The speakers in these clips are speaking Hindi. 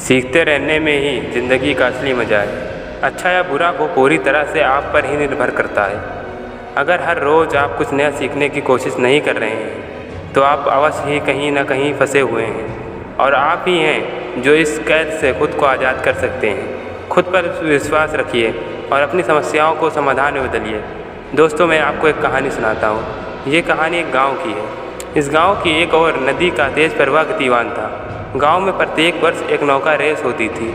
सीखते रहने में ही ज़िंदगी का असली मज़ा है। अच्छा या बुरा वो पूरी तरह से आप पर ही निर्भर करता है। अगर हर रोज़ आप कुछ नया सीखने की कोशिश नहीं कर रहे हैं तो आप अवश्य ही कहीं ना कहीं फंसे हुए हैं, और आप ही हैं जो इस कैद से खुद को आज़ाद कर सकते हैं। खुद पर विश्वास रखिए और अपनी समस्याओं को समाधान में बदलिए। दोस्तों, मैं आपको एक कहानी सुनाता हूँ। ये कहानी एक गाँव की है। इस गाँव की एक और नदी का तेज़ प्रवाह गतिवान था। गांव में प्रत्येक वर्ष एक नौका रेस होती थी।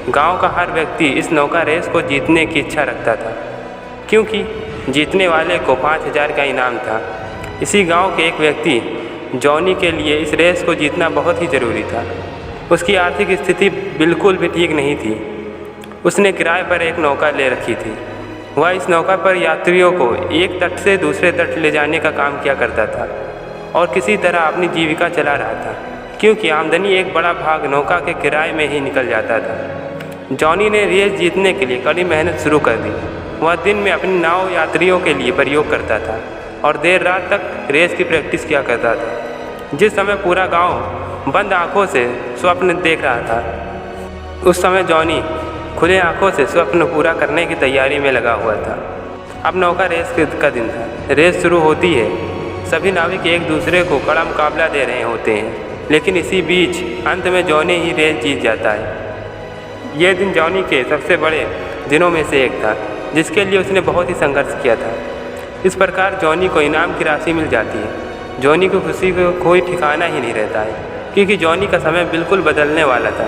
गांव का हर व्यक्ति इस नौका रेस को जीतने की इच्छा रखता था, क्योंकि जीतने वाले को 5,000 का इनाम था। इसी गांव के एक व्यक्ति जॉनी के लिए इस रेस को जीतना बहुत ही ज़रूरी था। उसकी आर्थिक स्थिति बिल्कुल भी ठीक नहीं थी। उसने किराए पर एक नौका ले रखी थी। वह इस नौका पर यात्रियों को एक तट से दूसरे तट ले जाने का काम किया करता था और किसी तरह अपनी जीविका चला रहा था, क्योंकि आमदनी एक बड़ा भाग नौका के किराए में ही निकल जाता था। जॉनी ने रेस जीतने के लिए कड़ी मेहनत शुरू कर दी। वह दिन में अपनी नाव यात्रियों के लिए प्रयोग करता था और देर रात तक रेस की प्रैक्टिस किया करता था। जिस समय पूरा गांव बंद आंखों से स्वप्न देख रहा था, उस समय जॉनी खुले आंखों से स्वप्न पूरा करने की तैयारी में लगा हुआ था। अब नौका रेस का दिन था। रेस शुरू होती है। सभी नाविक एक दूसरे को कड़ा मुकाबला दे रहे होते हैं, लेकिन इसी बीच अंत में जॉनी ही रेस जीत जाता है। यह दिन जॉनी के सबसे बड़े दिनों में से एक था, जिसके लिए उसने बहुत ही संघर्ष किया था। इस प्रकार जॉनी को इनाम की राशि मिल जाती है। जॉनी की खुशी को कोई ठिकाना ही नहीं रहता है, क्योंकि जॉनी का समय बिल्कुल बदलने वाला था।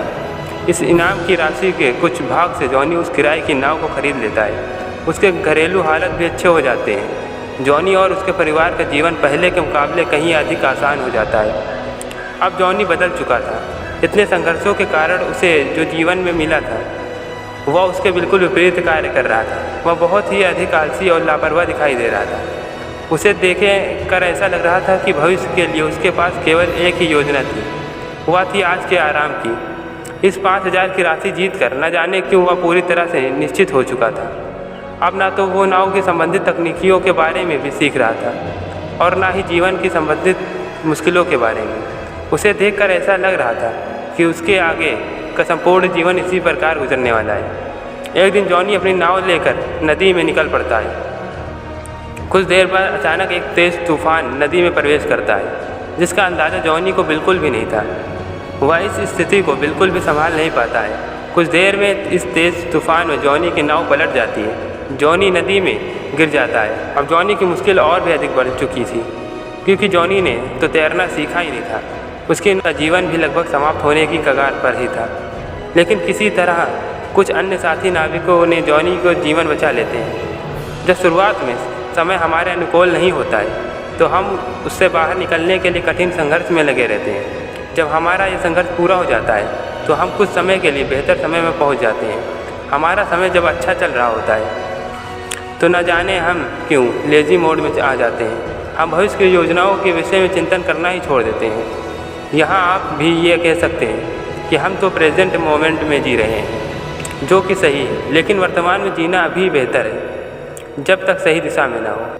इस इनाम की राशि के कुछ भाग से जॉनी उस किराए की नाव को खरीद लेता है। उसके घरेलू हालत भी अच्छे हो जाते हैं। जॉनी और उसके परिवार का जीवन पहले के मुकाबले कहीं अधिक आसान हो जाता है। अब जॉनी बदल चुका था। इतने संघर्षों के कारण उसे जो जीवन में मिला था वह उसके बिल्कुल विपरीत कार्य कर रहा था। वह बहुत ही अधिक आलसी और लापरवाह दिखाई दे रहा था। उसे देखे कर ऐसा लग रहा था कि भविष्य के लिए उसके पास केवल एक ही योजना थी, वह थी आज के आराम की। इस 5,000 की राशि जीत कर न जाने क्यों वह पूरी तरह से निश्चित हो चुका था। अब ना तो वो नाव की संबंधित तकनीकियों के बारे में भी सीख रहा था और ना ही जीवन की संबंधित मुश्किलों के बारे में। उसे देखकर ऐसा लग रहा था कि उसके आगे का संपूर्ण जीवन इसी प्रकार गुजरने वाला है। एक दिन जॉनी अपनी नाव लेकर नदी में निकल पड़ता है। कुछ देर बाद अचानक एक तेज़ तूफान नदी में प्रवेश करता है, जिसका अंदाज़ा जॉनी को बिल्कुल भी नहीं था। वह इस स्थिति को बिल्कुल भी संभाल नहीं पाता है। कुछ देर में इस तेज़ तूफान में जॉनी की नाव पलट जाती है। जॉनी नदी में गिर जाता है। अब जॉनी की मुश्किल और भी अधिक बढ़ चुकी थी, क्योंकि जॉनी ने तो तैरना सीखा ही नहीं था। उसके जीवन भी लगभग समाप्त होने की कगार पर ही था। लेकिन किसी तरह कुछ अन्य साथी नाविकों ने जॉनी को जीवन बचा लेते हैं। जब शुरुआत में समय हमारे अनुकूल नहीं होता है तो हम उससे बाहर निकलने के लिए कठिन संघर्ष में लगे रहते हैं। जब हमारा ये संघर्ष पूरा हो जाता है तो हम कुछ समय के लिए बेहतर समय में पहुंच जाते हैं। हमारा समय जब अच्छा चल रहा होता है तो न जाने हम क्यों लेजी मोड में आ जाते हैं। हम भविष्य की योजनाओं के विषय में चिंतन करना ही छोड़ देते हैं। यहाँ आप भी ये कह सकते हैं कि हम तो प्रेजेंट मोमेंट में जी रहे हैं, जो कि सही है, लेकिन वर्तमान में जीना अभी बेहतर है, जब तक सही दिशा में ना हो।